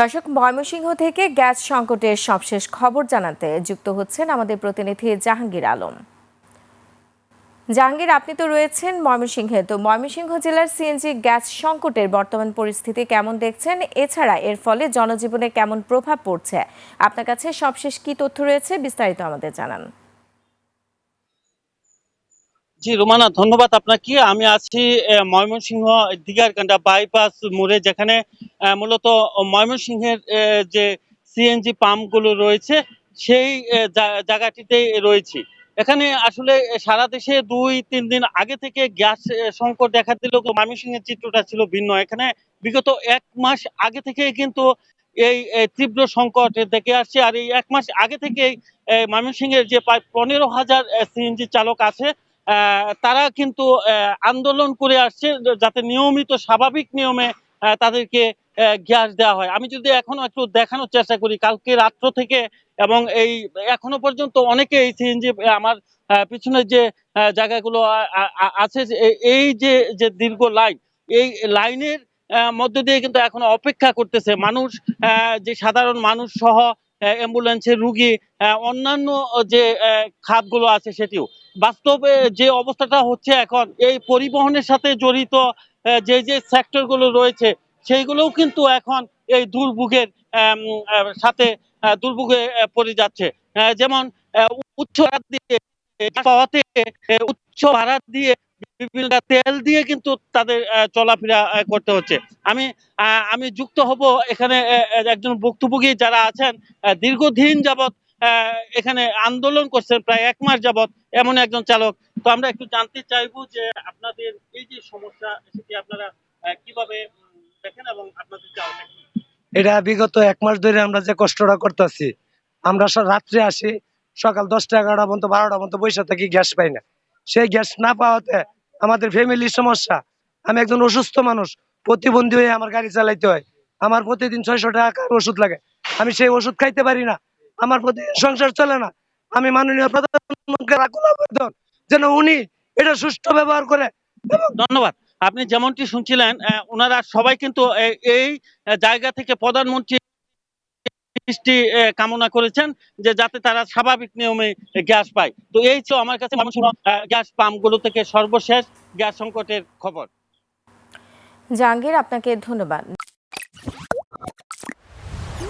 দর্শক, ময়মনসিংহ থেকে গ্যাস সংকটের সবশেষ খবর জানাতে যুক্ত হচ্ছেন আমাদের প্রতিনিধি জাহাঙ্গীর আলম। জাহাঙ্গীর, আপনি তো রয়েছেন ময়মনসিংহে। তো ময়মনসিংহ জেলার সিএনজি গ্যাস সংকটের বর্তমান পরিস্থিতি কেমন দেখছেন? এছাড়া এর ফলে জনজীবনে কেমন প্রভাব পড়ছে? আপনার কাছে সবশেষ কি তথ্য রয়েছে, বিস্তারিত আমাদের জানান। জি রোমানা, ধন্যবাদ আপনাকে। আমি আছি ময়মনসিংহ দিগারকান্দা বাইপাস মোড়ে, যেখানে মূলত ময়মনসিংহের যে সিএনজি পাম্পগুলো রয়েছে সেই জায়গাটিতেই রয়েছি। এখানে আসলে সারা দেশে 2-3 দিন আগে থেকে গ্যাস সংকট দেখা দিলেও ময়মনসিংহের চিত্রটা ছিল ভিন্ন। এখানে বিগত 1 মাস আগে থেকে কিন্তু এই তীব্র সংকট দেখে আসছে। আর এই 1 মাস আগে থেকেই ময়মনসিংহের যে প্রায় 15,000 সিএনজি চালক আছে তারা কিন্তু আন্দোলন করে আসছে যাতে নিয়মিত স্বাভাবিক নিয়মে তাদেরকে গ্যাস দেওয়া হয়। আমি যদি এখনো একটু দেখানোর চেষ্টা করি, কালকে রাত্র থেকে এবং এই এখনো পর্যন্ত অনেকে এই সিএনজি আমার পিছনে যে জায়গাগুলো আছে, এই যে দীর্ঘ লাইন, এই লাইনের মধ্য দিয়ে কিন্তু এখনো অপেক্ষা করতেছে মানুষ, যে সাধারণ মানুষ সহ অ্যাম্বুলেন্সের রুগী, অন্যান্য যে খাতগুলো আছে সেটিও। বাস্তবে যে অবস্থাটা হচ্ছে এখন, এই পরিবহনের সাথে জড়িত যে সেক্টরগুলো রয়েছে সেইগুলোও কিন্তু এখন এই দুর্ভোগের সাথে দুর্ভোগে পড়ে যাচ্ছে। যেমন উচ্চ ভাড়া দিয়ে পাওয়াতে, উচ্চ ভাড়া দিয়ে বিভিন্ন তেল দিয়ে কিন্তু তাদের চলাফেরা করতে হচ্ছে। আমি আমি যুক্ত হব এখানে একজন ভুক্তভোগী যারা আছেন, দীর্ঘদিন যাবৎ এখানে আন্দোলন করছেন, প্রায় 1 মাস যাবৎ, এমন একজন চালক। তো আমরা একটু জানতে চাইবো যে আপনাদের এই যে সমস্যা, সেটি আপনারা কিভাবে দেখেন এবং আপনাদের চাওয়াটা কি? এটা বিগত 1 মাস ধরে আমরা যে কষ্টটা করতেছি, আমরা রাত্রে আসি, সকাল 10টা 11টা পর্যন্ত 12টা পর্যন্ত বসে থাকি, গ্যাস পাই না। সেই গ্যাস না পাওয়াতে আমাদের ফ্যামিলির সমস্যা। আমি একজন অসুস্থ মানুষ, প্রতিবন্ধী হয়ে আমার গাড়ি চালাইতে হয়। আমার প্রতিদিন 600 টাকার ওষুধ লাগে, আমি সেই ওষুধ খাইতে পারি না, আমার প্রতিদিন সংসার চলে না। আমি মাননীয় প্রধানমন্ত্রীর আকুল আবেদন যেন উনি এটা সুষ্ঠু ব্যবহার করে। ধন্যবাদ। আপনি যেমনটি শুনছিলেন, ওনারা সবাই কিন্তু এই জায়গা থেকে প্রধানমন্ত্রী দৃষ্টি কামনা করেছেন যে যাতে তারা স্বাভাবিক নিয়মে গ্যাস পায়। তো এই ছিল আমার কাছে গ্যাস পাম্পগুলো থেকে সর্বশেষ গ্যাস সংকটের খবর। জাহাঙ্গীর, আপনাকে ধন্যবাদ।